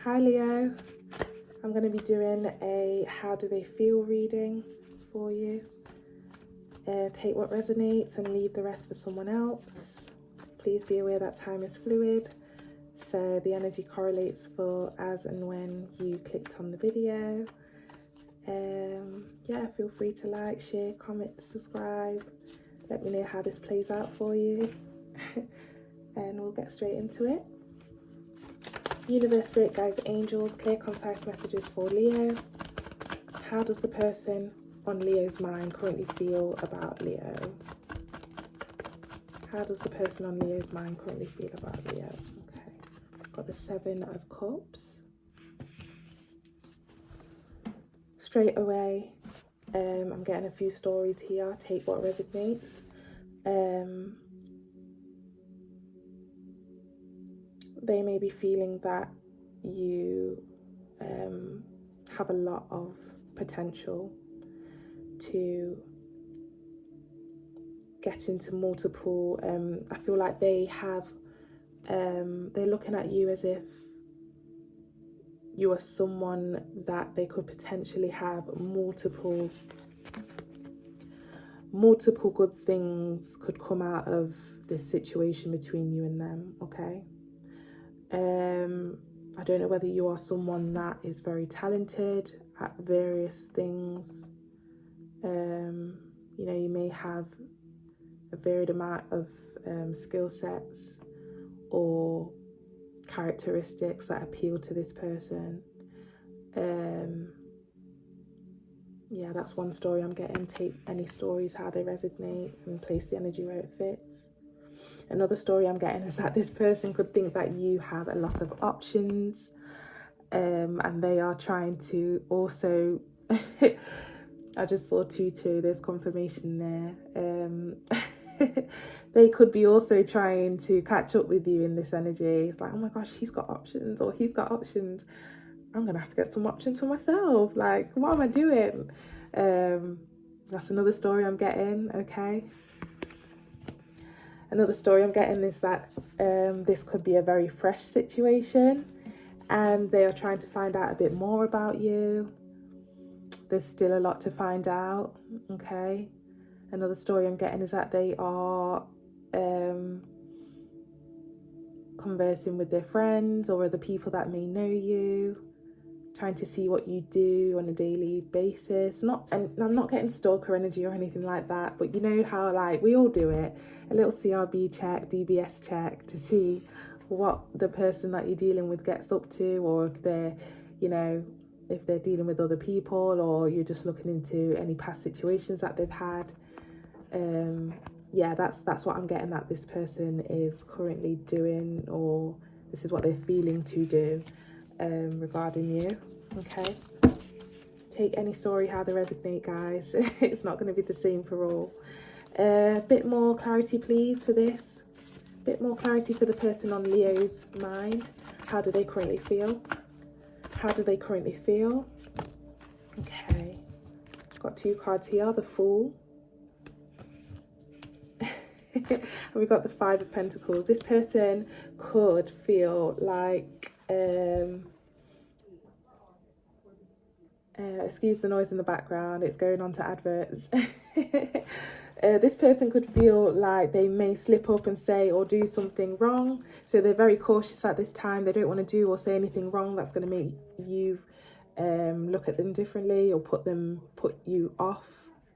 Hi Leo, I'm going to be doing a how do they feel reading for you. Take what resonates and leave the rest for someone else. Please be aware that time is fluid, so the energy correlates for as and when you clicked on the video. Yeah, feel free to like, share, comment, subscribe. Let me know how this plays out for you and we'll get straight into it. Universe, Spirit, Guides, Angels, clear, concise messages for Leo. How does the person on Leo's mind currently feel about Leo? How does the person on Leo's mind currently feel about Leo? Okay, got the Seven of Cups. Straight away, I'm getting a few stories here. Take what resonates. They may be feeling that you have a lot of potential to get into multiple. I feel like they have. They're looking at you as if you are someone that they could potentially have multiple good things could come out of this situation between you and them. Okay. I don't know whether you are someone that is very talented at various things. You know, you may have a varied amount of skill sets or characteristics that appeal to this person. Yeah, that's one story I'm getting. Take any stories how they resonate and place the energy where it fits. Another story I'm getting is that this person could think that you have a lot of options, and they are trying to also I just saw 2-2, there's confirmation there. They could be also trying to catch up with you in this energy. It's like, oh my gosh, she's got options or he's got options. I'm gonna have to get some options for myself. Like, what am I doing? That's another story I'm getting. Okay. Another story I'm getting is that this could be a very fresh situation and they are trying to find out a bit more about you. There's still a lot to find out. Okay. Another story I'm getting is that they are conversing with their friends or other people that may know you, trying to see what you do on a daily basis. And I'm not getting stalker energy or anything like that, but you know how like we all do it, a little CRB check, DBS check to see what the person that you're dealing with gets up to, or if they're, you know, if they're dealing with other people, or you're just looking into any past situations that they've had. Yeah, that's what I'm getting that this person is currently doing, or this is what they're feeling to do regarding you. Okay, take any story how they resonate, guys. It's not going to be the same for all. A bit more clarity please for this. A bit more clarity for the person on Leo's mind. How do they currently feel? How do they currently feel? Okay, got 2 cards here. The Fool. And we've got the 5 of Pentacles. This person could feel like excuse the noise in the background, it's going on to adverts. This person could feel like they may slip up and say or do something wrong, so they're very cautious at this time. They don't want to do or say anything wrong that's going to make you look at them differently or put you off.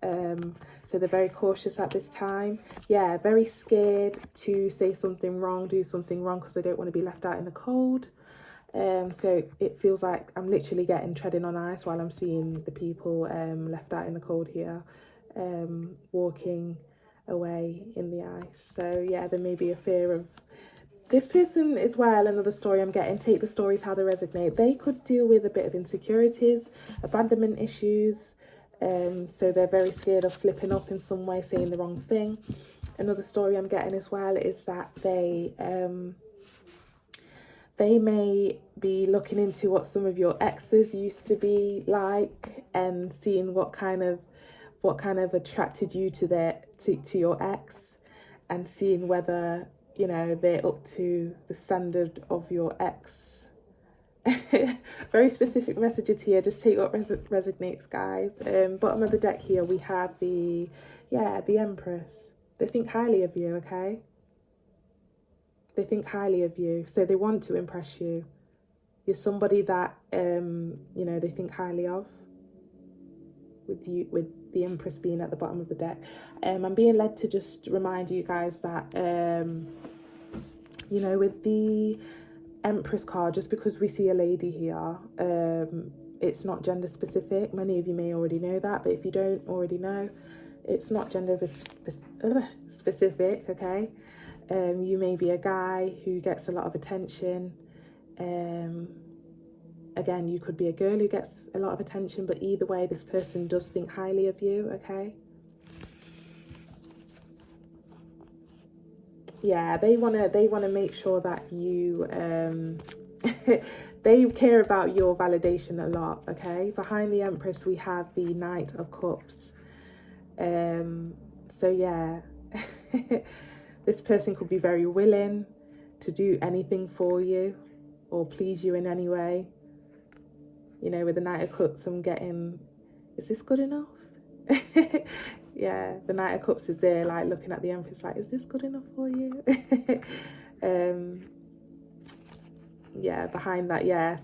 So they're very cautious at this time. Yeah, very scared to say something wrong, do something wrong, because they don't want to be left out in the cold. So it feels like I'm literally treading on ice while I'm seeing the people left out in the cold here, walking away in the ice. So yeah, there may be a fear of this person as well. Another story I'm getting, take the stories how they resonate. They could deal with a bit of insecurities, abandonment issues. So they're very scared of slipping up in some way, saying the wrong thing. Another story I'm getting as well is that they may be looking into what some of your exes used to be like and seeing what kind of attracted you to your ex, and seeing whether, you know, they're up to the standard of your ex Very specific messages here. Just take what resonates, guys. Bottom of the deck here, we have the Empress. They think highly of you, okay? They think highly of you, so they want to impress you. You're somebody that, they think highly of. With the Empress being at the bottom of the deck. I'm being led to just remind you guys that, with the Empress card, just because we see a lady here, it's not gender specific. Many of you may already know that, but if you don't already know, it's not gender specific, okay? You may be a guy who gets a lot of attention. Again, you could be a girl who gets a lot of attention, but either way, this person does think highly of you, okay? Yeah, they wanna make sure that you they care about your validation a lot, okay? Behind the Empress, we have the Knight of Cups. So yeah, this person could be very willing to do anything for you or please you in any way. With the Knight of Cups, I'm getting, is this good enough? Yeah, the Knight of Cups is there, like, looking at the Empress, like, is this good enough for you? Yeah, behind that, yeah,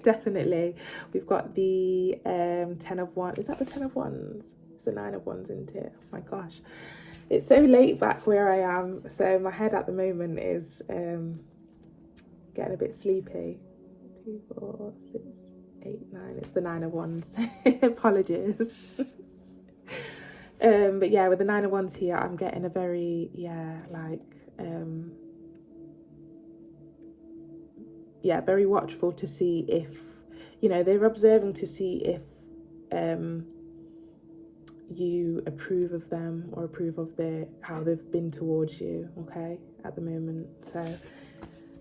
definitely. We've got the 10 of Wands. Is that the 10 of Wands? It's the 9 of Wands, isn't it? Oh my gosh. It's so late back where I am, so my head at the moment is getting a bit sleepy. 2, 4, 6, 8, 9. It's the 9 of Wands. Apologies. But yeah, with the 9 of Wands here, I'm getting a very, very watchful to see if, they're observing to see if you approve of them or approve of how they've been towards you, okay, at the moment. So,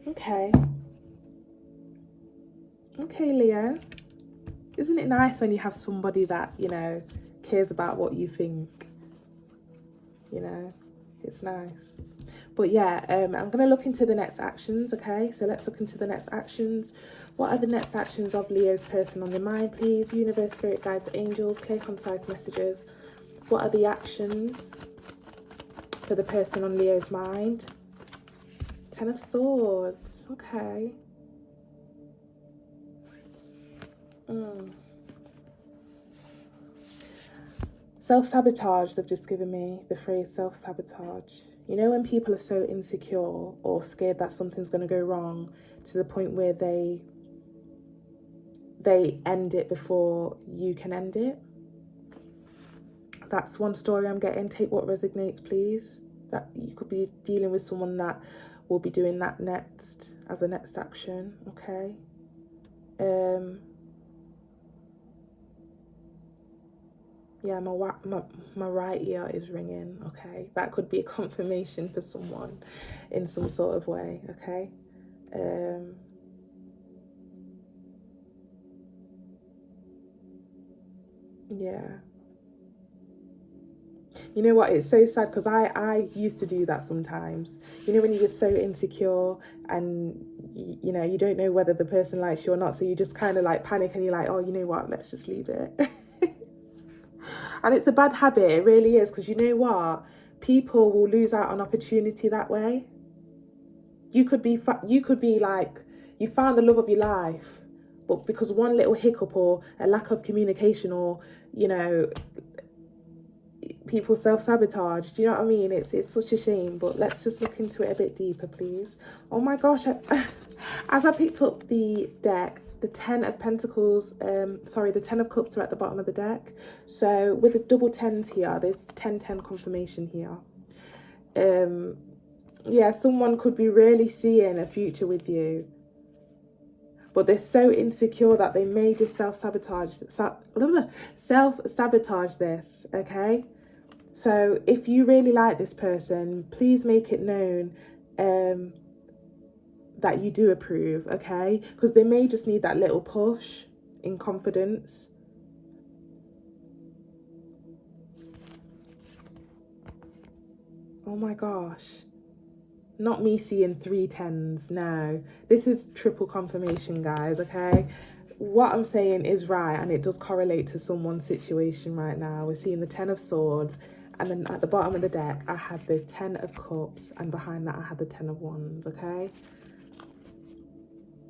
okay, Leo. Isn't it nice when you have somebody that, cares about what you think? It's nice. But yeah, I'm going to look into the next actions, okay? So let's look into the next actions. What are the next actions of Leo's person on your mind, please? Universe, spirit guides, angels, clear, concise messages. What are the actions for the person on Leo's mind? 10 of Swords, okay. Self-sabotage, they've just given me the phrase self-sabotage. When people are so insecure or scared that something's going to go wrong to the point where they end it before you can end it. That's one story I'm getting. Take what resonates, please. That you could be dealing with someone that will be doing that next as a next action, okay? Yeah, my right ear is ringing, okay? That could be a confirmation for someone in some sort of way, okay? Yeah. You know what? It's so sad because I used to do that sometimes. When you're just so insecure and, you don't know whether the person likes you or not. So you just kind of like panic and you're like, oh, you know what? Let's just leave it. And it's a bad habit. It really is. Because you know what? People will lose out on opportunity that way. You could be like, you found the love of your life, but because one little hiccup or a lack of communication or, people self-sabotage. Do you know what I mean? It's such a shame, but let's just look into it a bit deeper, please. Oh my gosh, as I picked up the deck, the 10 of Pentacles, the 10 of Cups are at the bottom of the deck. So with the double 10s here, there's 10-10 confirmation here. Yeah, someone could be really seeing a future with you, but they're so insecure that they may just self-sabotage this, okay? So if you really like this person, please make it known that you do approve, okay? Because they may just need that little push in confidence. Oh my gosh. Not me seeing 3 10s. No, this is triple confirmation, guys. Okay, what I'm saying is right, and it does correlate to someone's situation right now. We're seeing the 10 of Swords, and then at the bottom of the deck I had the 10 of Cups, and behind that I had the 10 of Wands. Okay,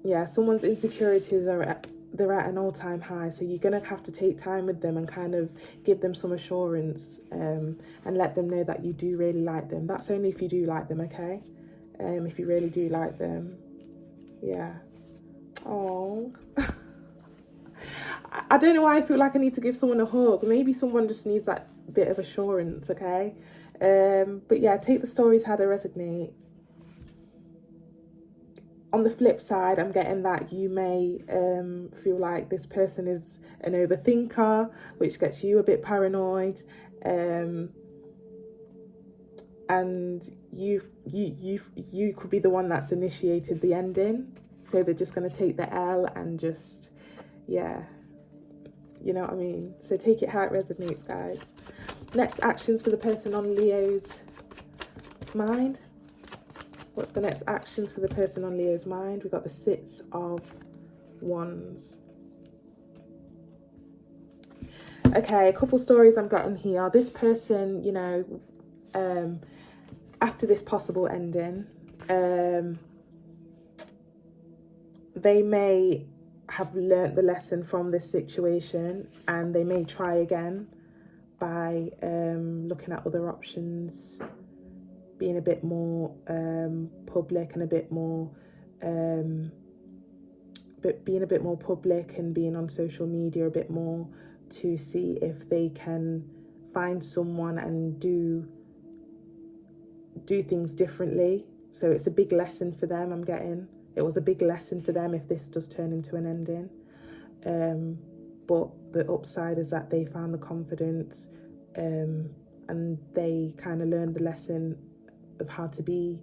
yeah, someone's insecurities they're at an all-time high, so you're gonna have to take time with them and kind of give them some assurance, and let them know that you do really like them. That's only if you do like them, okay? If you really do like them, yeah. Oh, I don't know why I feel like I need to give someone a hug. Maybe someone just needs that bit of assurance, okay? But yeah, take the stories how they resonate. On the flip side, I'm getting that you may feel like this person is an overthinker, which gets you a bit paranoid, and you could be the one that's initiated the ending. So they're just going to take the L and just, yeah, you know what I mean? So take it how it resonates, guys. Next actions for the person on Leo's mind. What's the next actions for the person on Leo's mind? We've got the 6 of Wands. Okay, a couple stories I'm getting here. This person, you know, after this possible ending, they may have learnt the lesson from this situation, and they may try again by looking at other options, being a bit more public and a bit more being a bit more public and being on social media a bit more, to see if they can find someone and do things differently. So it's a big lesson for them, I'm getting. It was a big lesson for them if this does turn into an ending. But the upside is that they found the confidence, and they kind of learned the lesson of how to be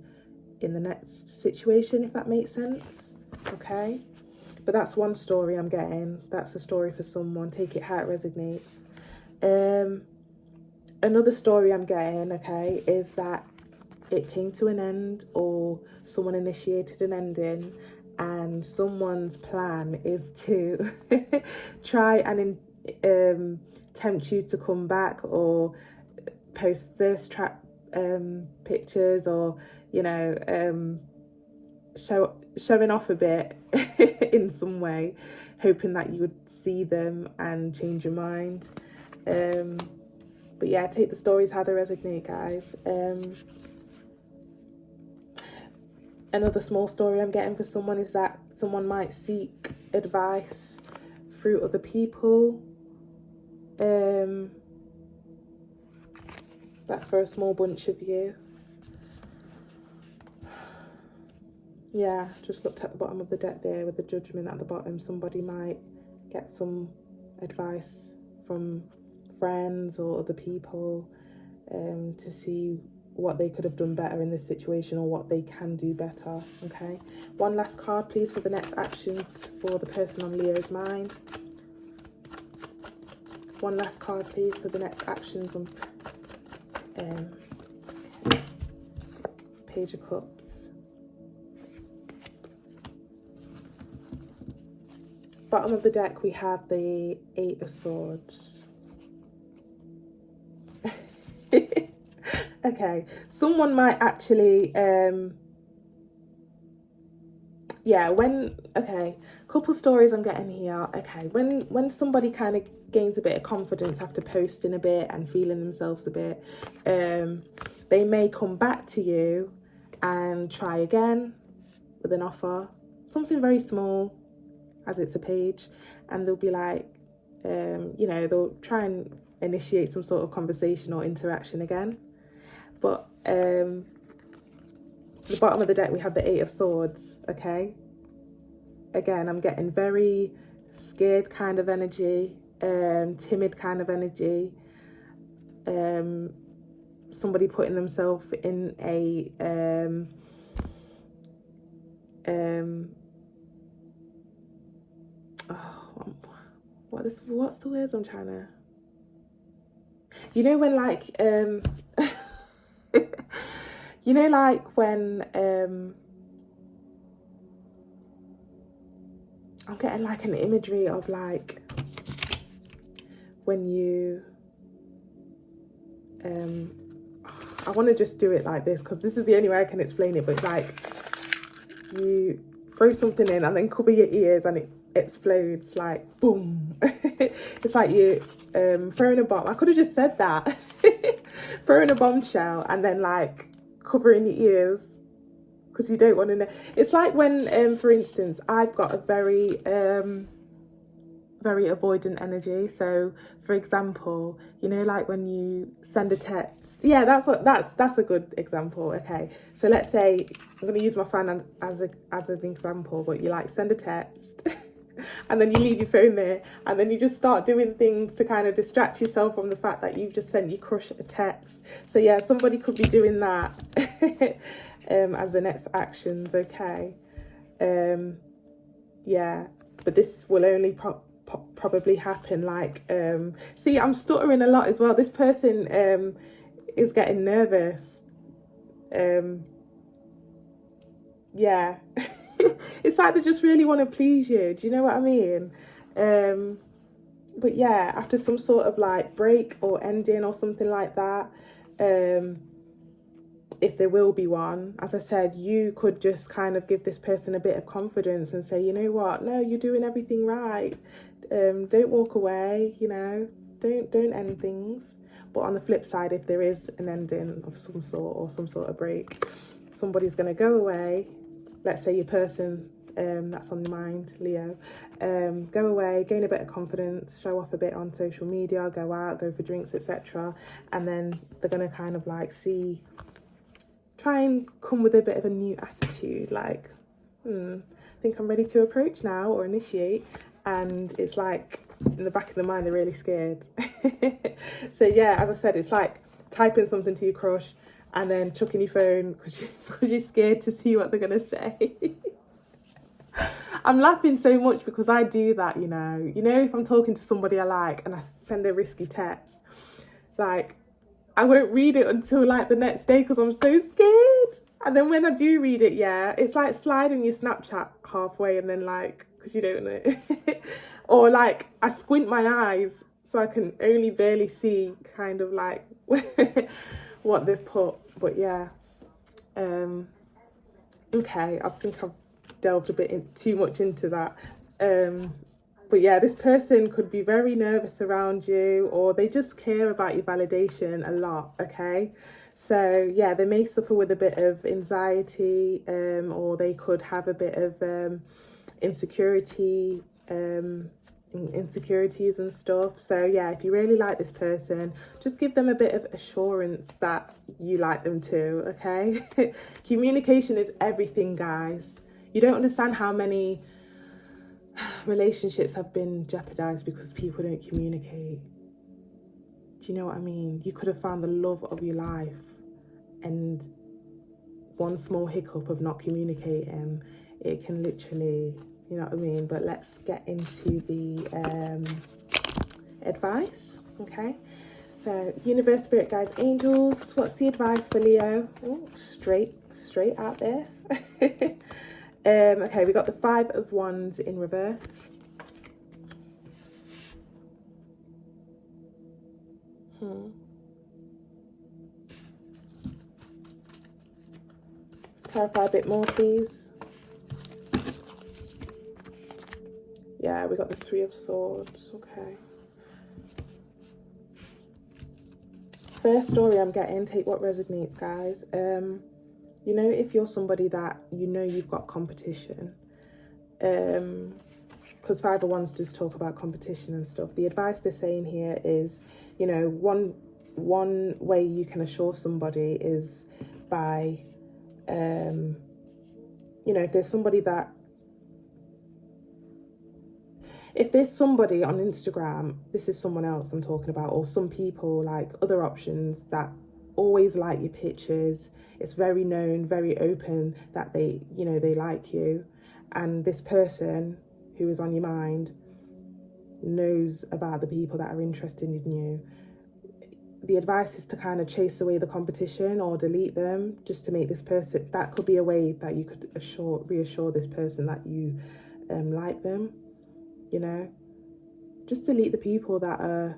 in the next situation, if that makes sense. Okay, but that's one story I'm getting. That's a story for someone. Take it how it resonates. Another story I'm getting, okay, is that it came to an end, or someone initiated an ending, and someone's plan is to try and tempt you to come back, or post thirst trap pictures, or, you know, showing off a bit in some way, hoping that you would see them and change your mind. But yeah, take the stories how they resonate, guys. Another small story I'm getting for someone is that someone might seek advice through other people. That's for a small bunch of you. Yeah, just looked at the bottom of the deck there with the Judgment at the bottom. Somebody might get some advice from friends or other people, to see what they could have done better in this situation, or what they can do better. Okay, one last card please for the next actions for the person on Leo's mind. One last card please for the next actions on okay. Page of Cups. Bottom of the deck we have the 8 of Swords. Okay, someone might actually couple stories I'm getting here. Okay, when somebody kind of gains a bit of confidence after posting a bit and feeling themselves a bit, they may come back to you and try again with an offer, something very small, as it's a page, and they'll be like, you know, they'll try and initiate some sort of conversation or interaction again. But the bottom of the deck we have the 8 of Swords. Okay, again, I'm getting very scared kind of energy, timid kind of energy, somebody putting themselves in a what's the words I'm trying to, you know, when like You know, like when I'm getting like an imagery of like when you I want to just do it like this because this is the only way I can explain it, but it's like you throw something in and then cover your ears and it explodes, like boom. It's like you throwing a bomb. I could have just said that. Throwing a bombshell and then like covering your ears because you don't want to know. It's like when for instance, I've got a very avoidant energy. So for example, you know, like when you send a text, yeah, that's a good example. Okay, so let's say I'm going to use my phone as an example, but you like send a text and then you leave your phone there and then you just start doing things to kind of distract yourself from the fact that you've just sent your crush a text. So yeah, somebody could be doing that as the next actions. Okay, yeah, but this will only probably happen like see, I'm stuttering a lot as well. This person is getting nervous. Yeah. It's like they just really want to please you, do you know what I mean? But yeah, after some sort of like break or ending or something like that, if there will be one, as I said, you could just kind of give this person a bit of confidence and say, you know what, no, you're doing everything right. Don't walk away, you know, don't end things. But on the flip side, if there is an ending of some sort or some sort of break, somebody's going to go away. Let's say your person that's on your mind, Leo, go away, gain a bit of confidence, show off a bit on social media, go out, go for drinks, etc. And then they're going to kind of like try and come with a bit of a new attitude, like, I think I'm ready to approach now or initiate. And it's like in the back of the mind, they're really scared. So yeah, as I said, it's like typing something to your crush and then chucking your phone because you're scared to see what they're going to say. I'm laughing so much because I do that, you know, if I'm talking to somebody I like and I send a risky text, like, I won't read it until like the next day because I'm so scared. And then when I do read it, yeah, it's like sliding your Snapchat halfway and then like, because you don't know. Or like I squint my eyes so I can only barely see kind of like what they've put. But yeah, okay, I think I've delved a bit too much into that. But yeah, this person could be very nervous around you, or they just care about your validation a lot, okay? So yeah, they may suffer with a bit of anxiety, or they could have a bit of insecurity, insecurities and stuff. So yeah, if you really like this person, just give them a bit of assurance that you like them too, okay? Communication is everything, guys. You don't understand how many relationships have been jeopardized because people don't communicate. Do you know what I mean? You could have found the love of your life and one small hiccup of not communicating, it can literally, you know what I mean? But let's get into the advice, okay? So universe, spirit guides, angels, what's the advice for Leo? Ooh, straight out there. Okay, we got the 5 of Wands in reverse. Let's clarify a bit more, please. Yeah, we got the 3 of Swords. Okay. First story I'm getting, take what resonates, guys. You know, if you're somebody that you know you've got competition, because 5 of Wands does talk about competition and stuff. The advice they're saying here is, you know, one way you can assure somebody is by, you know, if there's somebody on Instagram, this is someone else I'm talking about, or some people, like other options that always like your pictures. It's very known, very open that they, you know, they like you. And this person who is on your mind knows about the people that are interested in you. the advice is to kind of chase away the competition or delete them, just to make this person, that could be a way that you could reassure this person that you like them, you know. Just delete the people that are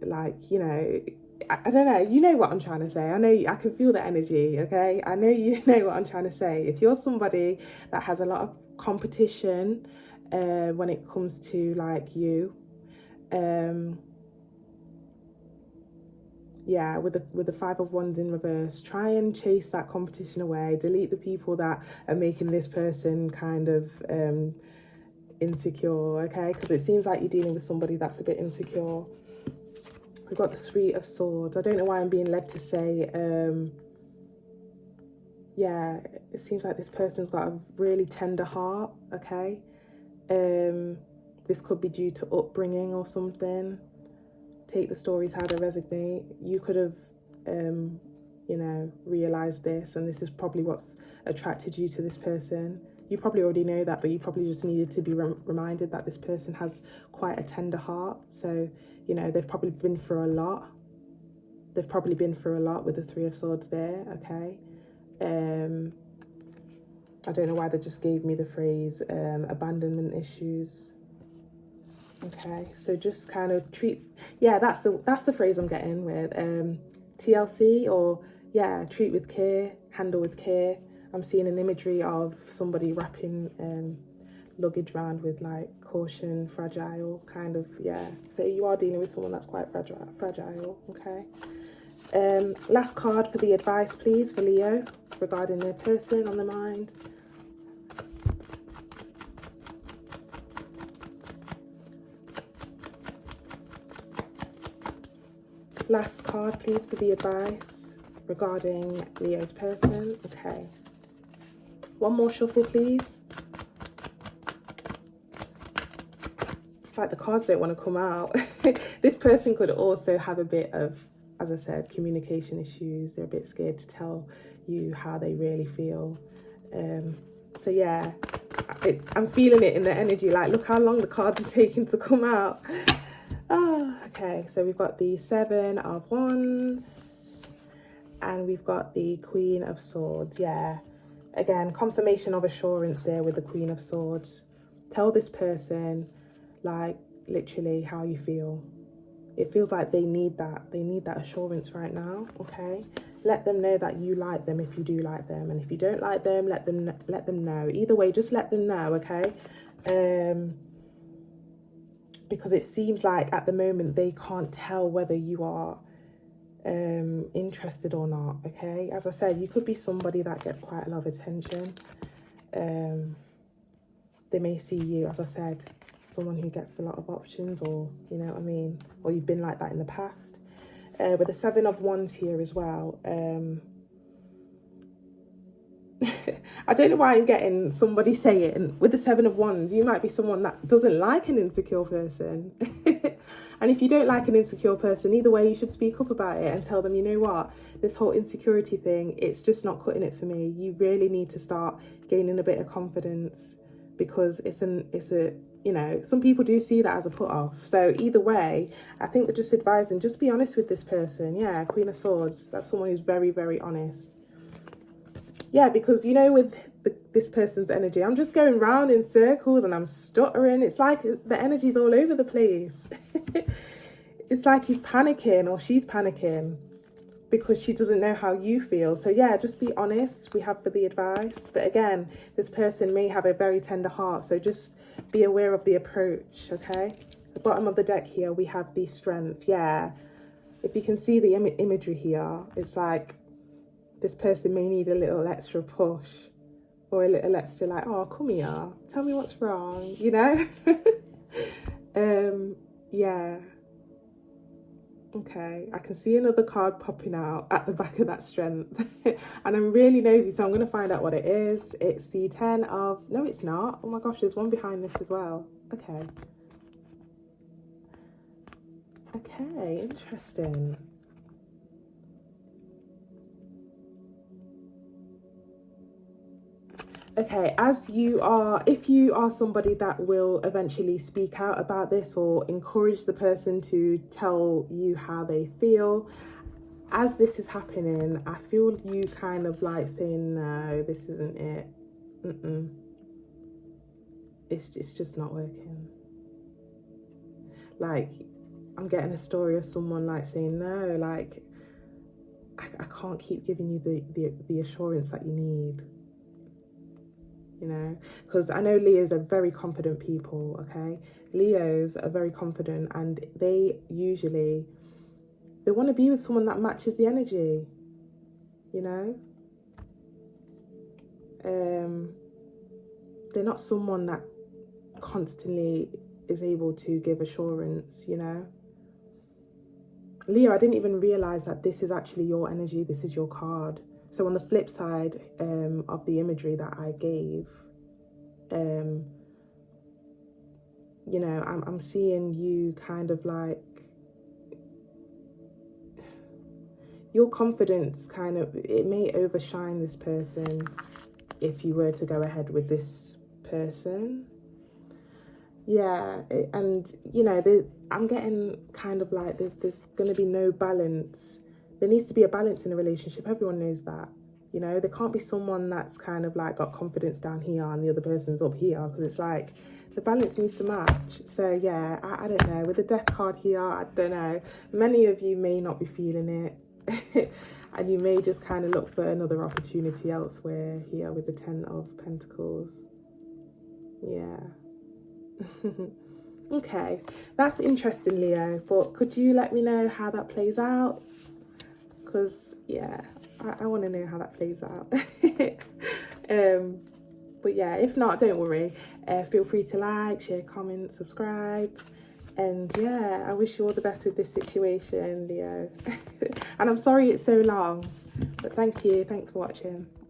like, you know, I don't know, you know what I'm trying to say. I know, I can feel the energy, okay? I know you know what I'm trying to say. If you're somebody that has a lot of competition when it comes to like you, yeah, with the Five of Wands in reverse, try and chase that competition away. Delete the people that are making this person kind of insecure, okay? Because it seems like you're dealing with somebody that's a bit insecure. We've got the Three of Swords. I don't know why I'm being led to say, yeah, it seems like this person's got a really tender heart, okay? This could be due to upbringing or something. Take the stories how they resonate. You could have, you know, realised this, and this is probably what's attracted you to this person. You probably already know that, but you probably just needed to be reminded that this person has quite a tender heart. So, you know, they've probably been through a lot. They've probably been through a lot with the Three of Swords there, okay? I don't know why they just gave me the phrase abandonment issues. Okay, so just kind of treat, yeah, that's the phrase I'm getting with TLC, or yeah, treat with care, handle with care. I'm seeing an imagery of somebody wrapping luggage around with like caution, fragile, kind of, yeah. So you are dealing with someone that's quite fragile, okay. Last card for the advice, please, for Leo regarding their person on the mind. Last card, please, for the advice regarding Leo's person. Okay. One more shuffle, please. It's like the cards don't want to come out. This person could also have a bit of, as I said, communication issues. They're a bit scared to tell you how they really feel. So yeah, I'm feeling it in the energy. Like, look how long the cards are taking to come out. Oh, okay, so we've got the Seven of Wands and we've got the Queen of Swords. Yeah, again, confirmation of assurance there with the Queen of Swords. Tell this person, like, literally how you feel. It feels like they need that assurance right now, okay? Let them know that you like them if you do like them, and if you don't like them, let them know. Either way, just let them know, okay? Because it seems like at the moment they can't tell whether you are interested or not, okay? As I said, you could be somebody that gets quite a lot of attention. They may see you, as I said, someone who gets a lot of options, or, you know what I mean? Or you've been like that in the past. With the Seven of Wands here as well, I don't know why I'm getting somebody saying, with the Seven of Wands, you might be someone that doesn't like an insecure person. And if you don't like an insecure person, either way, you should speak up about it and tell them, you know what, this whole insecurity thing, it's just not cutting it for me. You really need to start gaining a bit of confidence, because it's a, you know, some people do see that as a put off. So either way, I think they're just advising, just be honest with this person. Yeah, Queen of Swords, that's someone who's very, very honest. Yeah, because, you know, with this person's energy, I'm just going round in circles and I'm stuttering. It's like the energy's all over the place. It's like he's panicking or she's panicking because she doesn't know how you feel. So yeah, just be honest, we have for the advice. But again, this person may have a very tender heart, so just be aware of the approach, okay? The bottom of the deck here, we have the Strength. Yeah, if you can see the imagery here, it's like this person may need a little extra push, or a little extra like, oh, come here, tell me what's wrong, you know? Yeah. Okay, I can see another card popping out at the back of that Strength. And I'm really nosy, so I'm going to find out what it is. It's the Ten of... No, it's not. Oh my gosh, there's one behind this as well. Okay. Okay, interesting. Okay, if you are somebody that will eventually speak out about this or encourage the person to tell you how they feel, as this is happening, I feel you kind of like saying, no, this isn't it. It's just not working. Like, I'm getting a story of someone like saying, no, like, I can't keep giving you the assurance that you need. You know, because I know Leos are very confident people, okay? Leos are very confident, and they want to be with someone that matches the energy, you know? They're not someone that constantly is able to give assurance, you know? Leo, I didn't even realize that this is actually your energy, this is your card. So on the flip side of the imagery that I gave, you know, I'm seeing you kind of like, your confidence kind of, it may overshine this person if you were to go ahead with this person. Yeah, and you know, I'm getting kind of like there's going to be no balance. There needs to be a balance in a relationship. Everyone knows that. You know, there can't be someone that's kind of like got confidence down here and the other person's up here, because it's like the balance needs to match. So yeah, I don't know. With the death card here, I don't know. Many of you may not be feeling it. And you may just kind of look for another opportunity elsewhere here with the 10 of Pentacles. Yeah. Okay, that's interesting, Leo, but could you let me know how that plays out? Because yeah, I want to know how that plays out. But yeah, if not, don't worry. Feel free to like, share, comment, subscribe, and yeah, I wish you all the best with this situation, Leo. And I'm sorry it's so long, but thank you, thanks for watching.